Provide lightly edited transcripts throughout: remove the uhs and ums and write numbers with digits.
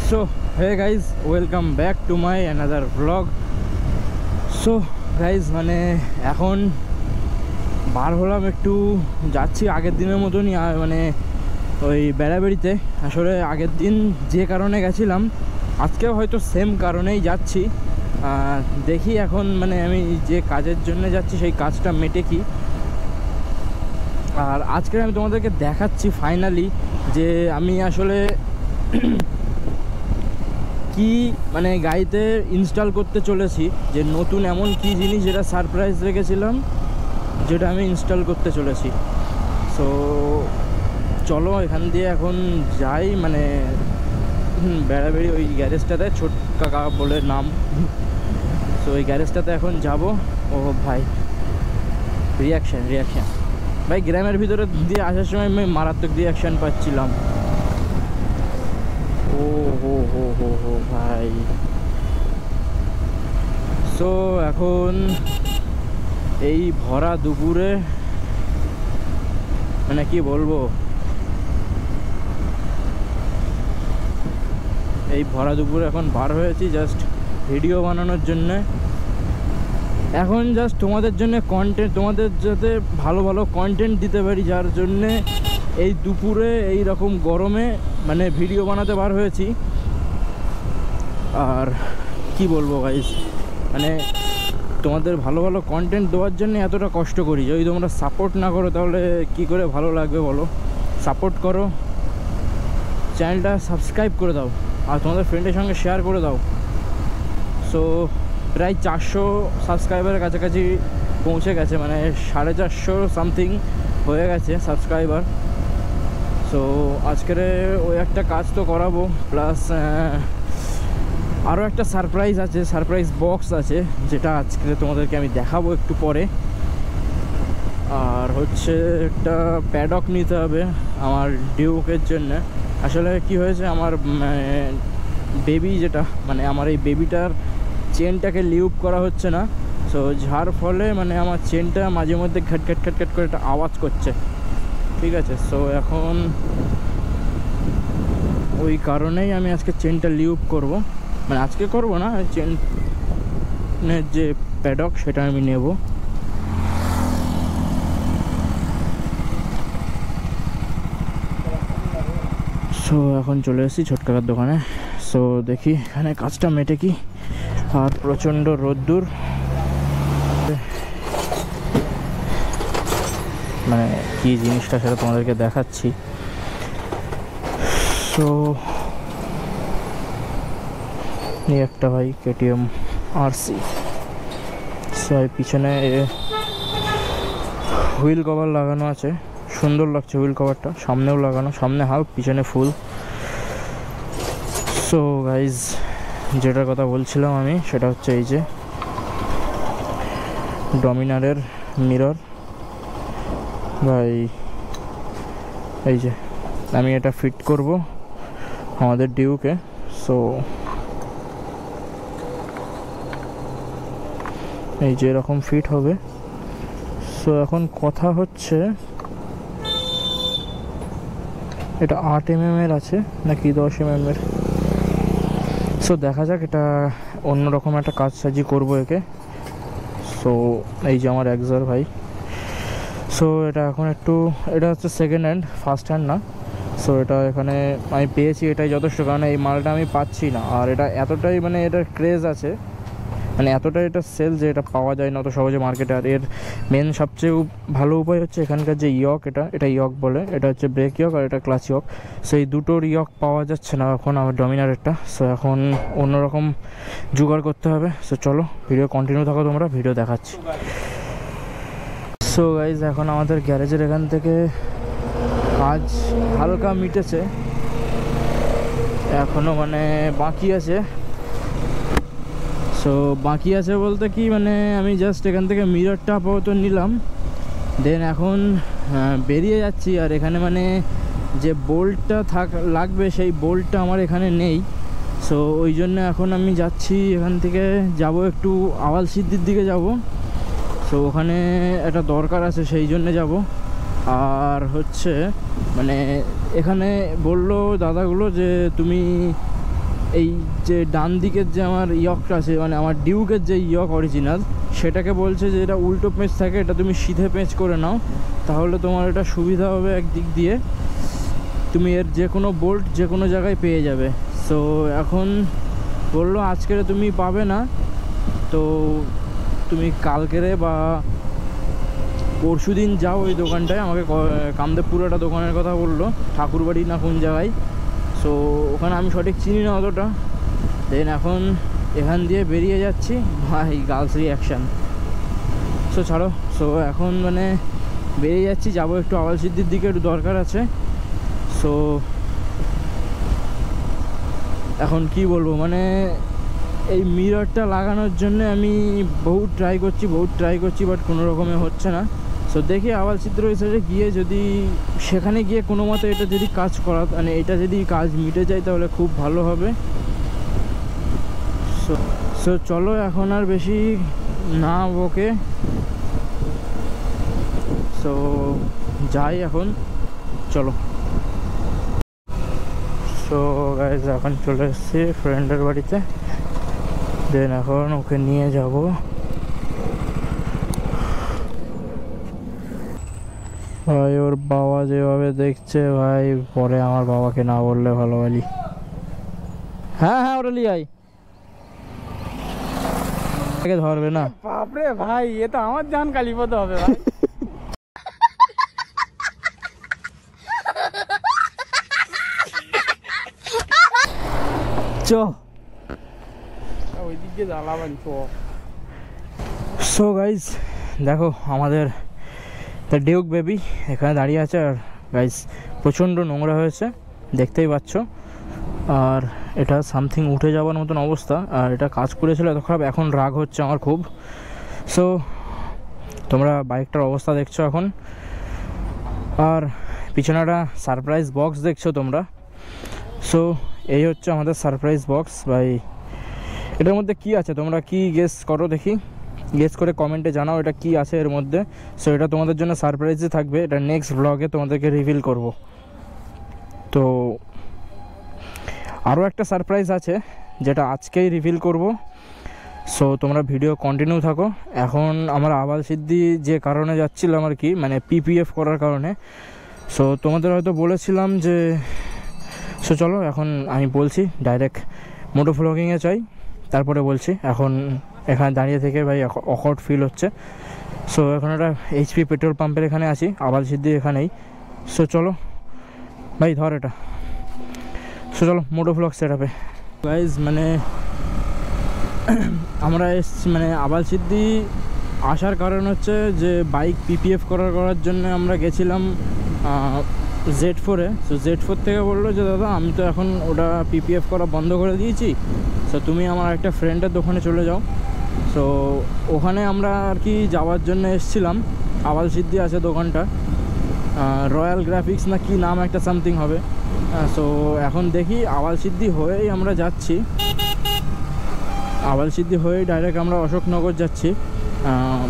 So hey guys, welcome back to my another vlog. So guys, মানে এখন বার হলাম, একটু যাচ্ছি আগের দিনের মতনই, মানে ওই বেড়াবেড়িতে। আসলে আগের দিন যে কারণে গেছিলাম আজকেও হয়তো সেম কারণেই যাচ্ছি। দেখি এখন মানে আমি যে কাজের জন্য যাচ্ছি সেই কাজটা মেটে কি। আর আজকে আমি তোমাদেরকে দেখাচ্ছি ফাইনালি যে আমি আসলে কি মানে গাড়িতে ইনস্টল করতে চলেছি, যে নতুন এমন কি জিনিস যেটা সারপ্রাইজ রেখেছিলাম যেটা আমি ইনস্টল করতে চলেছি। সো চলো এখান দিয়ে এখন যাই, মানে বেড়াবেড়ি ওই গ্যারেজটাতে, ছোট কাকা বলে নাম। সো ওই গ্যারেজটাতে এখন যাব। ও ভাই রিয়াকশান ভাই, গ্রামের ভিতরে দিয়ে আসার সময় আমি মারাত্মক রিয়াকশান পাচ্ছিলাম। ও হো ভাই। সো এখন এই ভরা দুপুরে মানে কি বলবো, এই ভরা দুপুরে এখন বার হয়েছি জাস্ট ভিডিও বানানোর জন্য। এখন জাস্ট তোমাদের জন্য কন্টেন্ট, তোমাদের যাতে ভালো ভালো কন্টেন্ট দিতে পারি, যার জন্যে এই দুপুরে এই রকম গরমে মানে ভিডিও বানাতে বার হয়েছি। আর কি বলবো গাইস, মানে তোমাদের ভালো ভালো কন্টেন্ট দেওয়ার জন্য এতটা কষ্ট করি। যদি তোমরা সাপোর্ট না করো তাহলে কি করে ভালো লাগবে বলো। সাপোর্ট করো, চ্যানেলটা সাবস্ক্রাইব করে দাও, আর তোমাদের ফ্রেন্ডের সঙ্গে শেয়ার করে দাও। সো প্রায় 400 সাবস্ক্রাইবারের কাছাকাছি পৌঁছে গেছে, মানে 450 সামথিং হয়ে গেছে সাবস্ক্রাইবার। সো আজকের ওই একটা কাজ তো করাবো, প্লাস আরও একটা সারপ্রাইজ আছে, সারপ্রাইজ বক্স আছে, যেটা আজকে তোমাদেরকে আমি দেখাবো একটু পরে। আর হচ্ছে একটা প্যাডক নিতে হবে আমার ডিউকের জন্য। আসলে কি হয়েছে, আমার বেবি যেটা, মানে আমার এই বেবিটার চেনটাকে লিউপ করা হচ্ছে না। সো যার ফলে মানে আমার চেনটা মাঝে মধ্যে ঘ্যাট করে একটা আওয়াজ করছে, ঠিক আছে। সো এখন ওই কারণেই আমি আজকে চেনটা লিউপ করব, মানে আজকে করব না, চেনের যে প্যাডক সেটা আমি নেব। সো এখন চলে এসেছি ছোটকাকার দোকানে। সো দেখি এখানে কাজটা মেটে কি। আর প্রচণ্ড রোদ্দুর, মানে কি জিনিসটা সেটা তোমাদেরকে দেখাচ্ছি। সো এই একটা ভাই KTM RC। সো পিছনে হুইল কভার লাগানো আছে, সুন্দর লাগছে হুইল কভারটা, সামনেও লাগানো, সামনে হাফ পিছনে ফুল। সো গাইজ যেটার কথা বলছিলাম আমি, সেটা হচ্ছে এই যে ডমিনারের মিরর ভাই। এই যে আমি এটা ফিট করব আমাদের ডিউকে। সো এই যে এরকম ফিট হবে। সো এখন কথা হচ্ছে এটা 8 mm এর আছে নাকি 10 mm এর। সো দেখা যাক, এটা অন্যরকম একটা কাজ সাজি করবো একে। সো এই যে আমার এক্সার ভাই। সো এটা এখন একটু, এটা হচ্ছে সেকেন্ড হ্যান্ড, ফার্স্ট হ্যান্ড না। সো এটা এখানে আমি পেয়েছি, এটাই যথেষ্ট, কারণ এই মালটা আমি পাচ্ছি না। আর এটা এতটাই মানে এটার ক্রেজ আছে, মানে এতটাই এটা সেল যে এটা পাওয়া যায় না অত সহজে মার্কেটে। আর এর মেন সবচেয়ে ভালো উপায় হচ্ছে এখানকার যে ইয়ক, এটা ইয়ক বলে, এটা হচ্ছে ব্রেক ইয়ক আর এটা ক্লাচ ইয়ক। সেই দুটোর ইয়ক পাওয়া যাচ্ছে না এখন আমার ডমিনারেরটা। সো এখন অন্যরকম জোগাড় করতে হবে। সো চলো ভিডিও কন্টিনিউ থাকো তোমরা, ভিডিও দেখাচ্ছি। সো গাইজ এখন আমাদের গ্যারেজের এখান থেকে কাজ হালকা মিটেছে, এখনও মানে বাকি আছে। সো বাকি আছে বলতে কি, মানে আমি জাস্ট এখান থেকে মিররটা আপাতত নিলাম, দেন এখন বেরিয়ে যাচ্ছি। আর এখানে মানে যে বোল্টটা লাগবে সেই বোল্টটা আমার এখানে নেই। সো ওই জন্য এখন আমি যাচ্ছি, এখান থেকে যাব একটু আওয়াল সিদ্ধির দিকে যাব। সো ওখানে একটা দরকার আছে, সেই জন্য যাব। আর হচ্ছে মানে এখানে বললো দাদাগুলো যে তুমি এই যে ডান দিকের যে আমার ইয়কটা আছে, মানে আমার ডিউকের যে ইয়ক অরিজিনাল, সেটাকে বলছে যে এটা উল্টো পেঁচ থাকে, এটা তুমি সিধে পেঁচ করে নাও, তাহলে তোমার এটা সুবিধা হবে একদিক দিয়ে, তুমি এর যে কোনো বোল্ট যে কোনো জায়গায় পেয়ে যাবে। সো এখন বললো আজকের তুমি পাবে না, তো তুমি কালকেরে বা পরশু দিন যাও ওই দোকানটায়। আমাকে কামদেবপুর একটা দোকানের কথা বললো, ঠাকুরবাড়ি না কোন জায়গায়। সো ওখানে আমি সঠিক চিনি না অতটা। দেন এখন এখান দিয়ে বেরিয়ে যাচ্ছি, ভাই গার্লস রিঅ্যাকশান। সো ছাড়ো, সো এখন মানে বেরিয়ে যাচ্ছি, যাবো একটু আওয়ালসিদ্ধির দিকে, একটু দরকার আছে। সো এখন কি বলবো, মানে এই মিররটা লাগানোর জন্য আমি বহুত ট্রাই করছি বাট কোনো রকমে হচ্ছে না। সো দেখি আওয়ালসিদ্ধি ওই সাইডে গিয়ে, যদি সেখানে গিয়ে কোনো মতে এটা যদি কাজ করা, মানে এটা যদি কাজ মিটে যায় তাহলে খুব ভালো হবে। সো চলো এখন আর বেশি না বকে, সো যাই এখন, চলো। সো গাইজ এখন চলে এসেছি ফ্রেন্ডের বাড়িতে, দেন এখন ওকে নিয়ে যাব। ভাই ওর বাবা যেভাবে দেখছে ভাই, পরে আমার বাবাকে না বললে ভালো বলি। হ্যাঁ হ্যাঁ ওটা লিয়াই ধরবে না। বাপরে ভাই, এ তো আমার জান কালীপদ হবে ভাই। চ ওইদিকে জ্বালাবেন চ। সো গাইজ দেখো আমাদের দ্য ডিউক বেবি এখানে দাঁড়িয়ে আছে, আর গাইজ প্রচণ্ড নোংরা হয়েছে দেখতেই পাচ্ছ, আর এটা সামথিং উঠে যাওয়ার মতন অবস্থা, আর এটা কাজ করেছিল এত খারাপ, এখন রাগ হচ্ছে আমার খুব। সো তোমরা বাইকটার অবস্থা দেখছো এখন, আর পিছনে একটা সারপ্রাইজ বক্স দেখছো তোমরা। সো এই হচ্ছে আমাদের সারপ্রাইজ বক্স ভাই। এটার মধ্যে কি আছে তোমরা কি গেস করো দেখি, গেস করে কমেন্টে জানাও এটা কি আছে এর মধ্যে। সো এটা তোমাদের জন্য সারপ্রাইজে থাকবে, এটা নেক্সট ব্লগে তোমাদেরকে রিভিল করব। তো আরও একটা সারপ্রাইজ আছে যেটা আজকেই রিভিল করব। সো তোমরা ভিডিও কন্টিনিউ থাকো। এখন আমার আওয়ালসিদ্ধি যে কারণে যাচ্ছিলাম আর কি, মানে পিপিএফ করার কারণে। সো তোমাদের হয়তো বলেছিলাম যে, সো চলো এখন আমি বলছি ডাইরেক্ট মোটো ভ্লগিংয়ে চাই, তারপরে বলছি। এখন এখানে দাঁড়িয়ে থেকে ভাই অকওয়ার্ড ফিল হচ্ছে। সো এখন একটা এইচপি পেট্রোল পাম্পের এখানে আছি, আওয়ালসিদ্ধি এখানেই। সো চলো ভাই ধর এটা। সো চলো মোটো ভ্লগ সেট আপে গাইজ। মানে আমরা এসছি মানে আওয়ালসিদ্ধি আসার কারণ হচ্ছে যে বাইক পিপিএফ করার জন্য আমরা গেছিলাম Z4-এ। সো Z4 থেকে বললো যে দাদা আমি তো এখন ওটা পিপিএফ করা বন্ধ করে দিয়েছি, সো তুমি আমার একটা ফ্রেন্ডের দোকানে চলে যাও। সো ওখানে আমরা আর কি যাওয়ার জন্য এসেছিলাম। আওয়ালসিদ্ধি আছে দোকানটা, রয়্যাল গ্রাফিক্স না কি নাম একটা সামথিং হবে। সো এখন দেখি আওয়ালসিদ্ধি হয়েই আমরা যাচ্ছি, আওয়ালসিদ্ধি হয়েই ডাইরেক্ট আমরা অশোকনগর যাচ্ছি,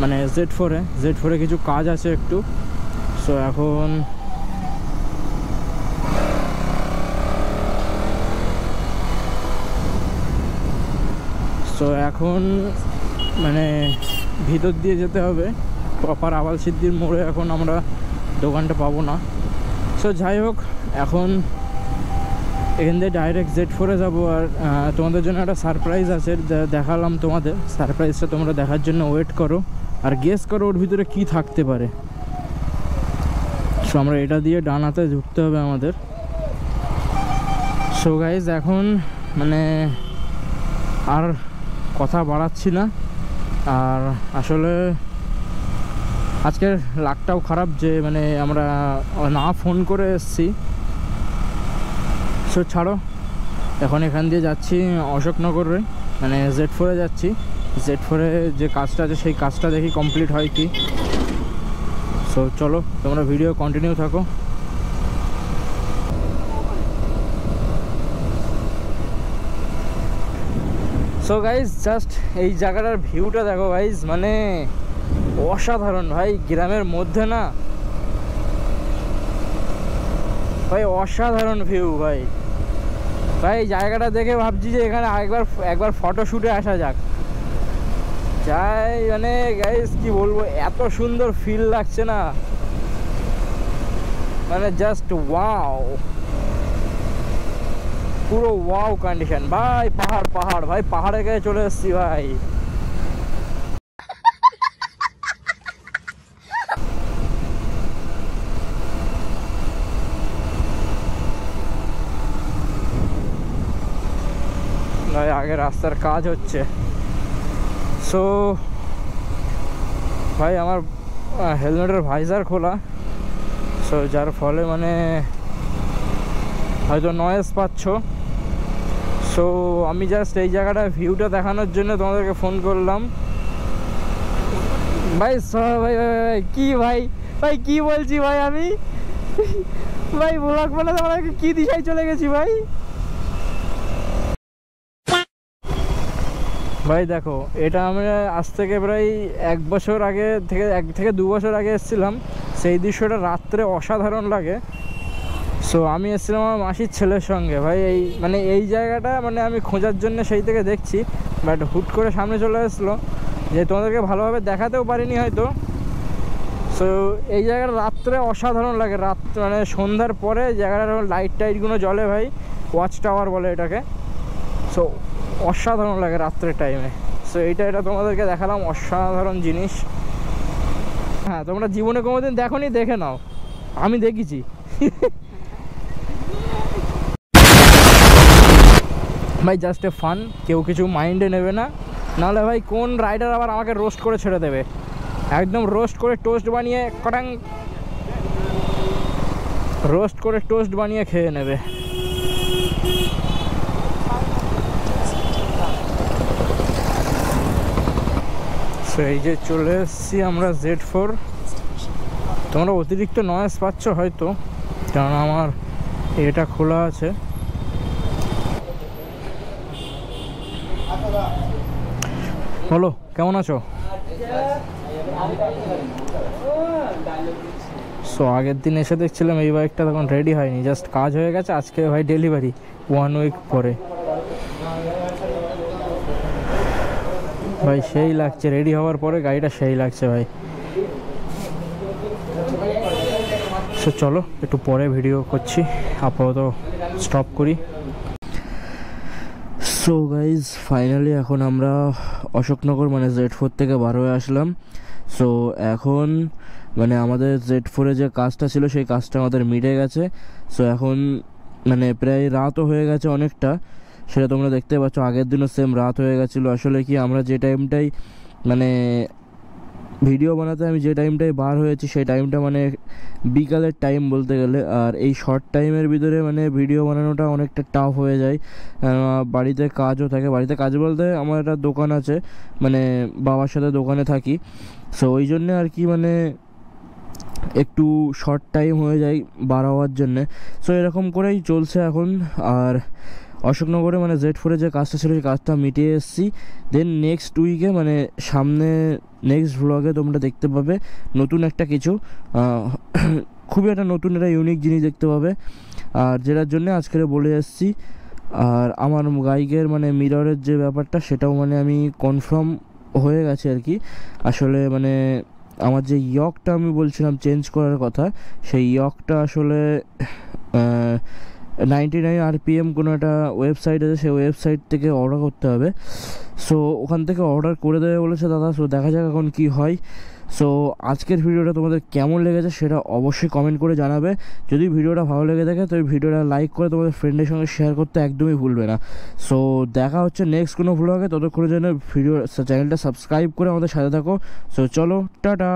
মানে Z4-এ কিছু কাজ আছে একটু। সো এখন মানে ভিতর দিয়ে যেতে হবে প্রপার আওয়ালসিদ্ধির মোড়ে, এখন আমরা দোকানটা পাবো না। সো যাই হোক, এখন এখান থেকে ডাইরেক্ট Z4-এ যাবো। আর তোমাদের জন্য একটা সারপ্রাইজ আছে, দেখালাম তোমাদের। সারপ্রাইজটা তোমরা দেখার জন্য ওয়েট করো আর গেস করো ওর ভিতরে কি থাকতে পারে। সো আমরা এটা দিয়ে ডান হাতে ঢুকতে হবে আমাদের। সো গাইজ এখন মানে আর কথা বাড়াচ্ছি না, আর আসলে আজকের লাকটাও খারাপ যে মানে আমরা না ফোন করে এসেছি। সো ছাড়ো, এখন এখান দিয়ে যাচ্ছি অশোকনগরে, মানে Z4-এ যাচ্ছি। Z4-এ যে কাজটা আছে সেই কাজটা দেখি কমপ্লিট হয় কি। সো চলো তোমরা ভিডিও কন্টিনিউ থাকো। সো গাইজ জাস্ট এই জায়গাটার ভিউটা দেখো গাইজ, মানে অসাধারণ ভাই। গ্রামের মধ্যে না ভাই, অসাধারণ ভিউ ভাই। ভাই জায়গাটা দেখে ভাবছি যে এখানে একবার ফটো শুটে আসা যাক। যাই মানে গাইস কি বলবো, এত সুন্দর ফিল লাগছে না, মানে জাস্ট ওয়াও, পুরো ওয়াও কন্ডিশন ভাই। পাহাড় পাহাড় ভাই, পাহাড়ের কাছে চলে এসেছি ভাই। ভাই আগে রাস্তার কাজ হচ্ছে। সো ভাই আমার হেলমেটের ভাইজার খোলা, সো যার ফলে মানে হয়তো নয়েজ পাচ্ছ। সো আমি জাস্ট এই জায়গাটা ভিউটা দেখানোর জন্য তোমাদেরকে ফোন করলাম ভাই। ভাই ভাই কি ভাই, ভাই কি বলছি ভাই আমি, ভাই ব্লগ বানাতে আমাকে কি দিশায় চলে গেছি ভাই। ভাই দেখো, এটা আমরা আজ থেকে প্রায় 1 বছর আগে থেকে 1 থেকে 2 বছর আগে এসেছিলাম। সেই দৃশ্যটা রাত্রে অসাধারণ লাগে। সো আমি এসেছিলাম আমার মাসির ছেলের সঙ্গে ভাই। এই জায়গাটা মানে আমি খোঁজার জন্য সেই থেকে দেখছি, বাট হুট করে সামনে চলে আসলো যে তোমাদেরকে ভালোভাবে দেখাতেও পারিনি হয়তো। সো এই জায়গাটা রাত্রে অসাধারণ লাগে, মানে সন্ধ্যার পরে জায়গাটার লাইট টাইটগুলো জ্বলে ভাই, ওয়াচ টাওয়ার বলে এটাকে। সো অসাধারণ লাগে রাত্রের টাইমে। সো এটা তোমাদেরকে দেখালাম, অসাধারণ জিনিস। হ্যাঁ, তোমরা জীবনে কোনোদিন দেখোনি, দেখে নাও, আমি দেখেছি। ভাই জাস্ট এ ফান, কেউ কিছু মাইন্ডে নেবে না, নাহলে ভাই কোন রাইডার আবার আমাকে রোস্ট করে ছেড়ে দেবে। একদম রোস্ট করে টোস্ট বানিয়ে কটাং, রোস্ট করে টোস্ট বানিয়ে খেয়ে নেবে। সো এই যে চলে এসেছি আমরা Z4। তোমরা অতিরিক্ত নয়েজ পাচ্ছ হয়তো, কারণ আমার এটা খোলা আছে। বলো কেমন আছো? সো আগের দিন এসে দেখছিলাম এই বাইকটা তখন রেডি হয়নি, জাস্ট কাজ হয়ে গেছে। আজকে ভাই ডেলিভারি 1 উইক পরে। ভাই সেই লাগছে, রেডি হওয়ার পরে গাড়িটা সেই লাগছে ভাই। সো চলো একটু পরে ভিডিও করছি, আপাতত স্টপ করি। সো গাইজ ফাইনালি এখন আমরা অশোকনগর মানে Z4 থেকে বার হয়ে আসলাম। সো এখন মানে আমাদের Z4-এ যে কাজটা ছিল সেই কাজটা আমাদের মিটে গেছে। সো এখন মানে প্রায় রাতও হয়ে গেছে অনেকটা, সেটা তোমরা দেখতে পাচ্ছ। আগের দিনও সেম রাত হয়ে গেছিলো। আসলে কি আমরা যে টাইমটাই মানে ভিডিও বানাতে আমি যে টাইমটাই বার হয়েছি সেই টাইমটা মানে বিকালের টাইম বলতে গেলে। আর এই শর্ট টাইমের ভিতরে মানে ভিডিও বানানোটা অনেকটা টাফ হয়ে যায়। বাড়িতে কাজও থাকে, বাড়িতে কাজ বলতে আমার একটা দোকান আছে, মানে বাবার সাথে দোকানে থাকি। সো ওই জন্যে আর কি মানে একটু শর্ট টাইম হয়ে যায় বার হওয়ার জন্যে। সো এরকম করেই চলছে এখন। আর অশোকনগরে মানে Z4-এ যে কাজটা ছিল সেই কাজটা মিটিয়ে এসেছি। দেন নেক্সট উইকে মানে সামনে নেক্সট ভ্লগে তোমরা দেখতে পাবে নতুন একটা কিছু, খুবই একটা নতুন একটা ইউনিক জিনিস দেখতে পাবে। আর যেটার জন্য আজকে বলে এসেছি। আর আমার বাইকের মানে মিররের যে ব্যাপারটা সেটাও মানে আমি কনফার্ম হয়ে গেছে আর কি। আসলে মানে আমার যে ইয়কটা আমি বলছিলাম চেঞ্জ করার কথা, সেই ইয়কটা আসলে 99 RPM কোনো একটা ওয়েবসাইট আছে, সেই ওয়েবসাইট থেকে অর্ডার করতে হবে। সো ওখান থেকে অর্ডার করে দেবে বলেছে দাদা। সো দেখা যাক এখন কি হয়। সো আজকের ভিডিওটা তোমাদের কেমন লেগেছে সেটা অবশ্যই কমেন্ট করে জানাবে। যদি ভিডিওটা ভালো লেগে থাকে তো ভিডিওটা লাইক করে তোমাদের ফ্রেন্ডের সঙ্গে শেয়ার করতে একদমই ভুলবে না। সো দেখা হচ্ছে নেক্সট কোনো ভ্লগে, ততক্ষণের জন্য চ্যানেলটা সাবস্ক্রাইব করে আমাদের সাথে থাকো। সো চলো টাটা।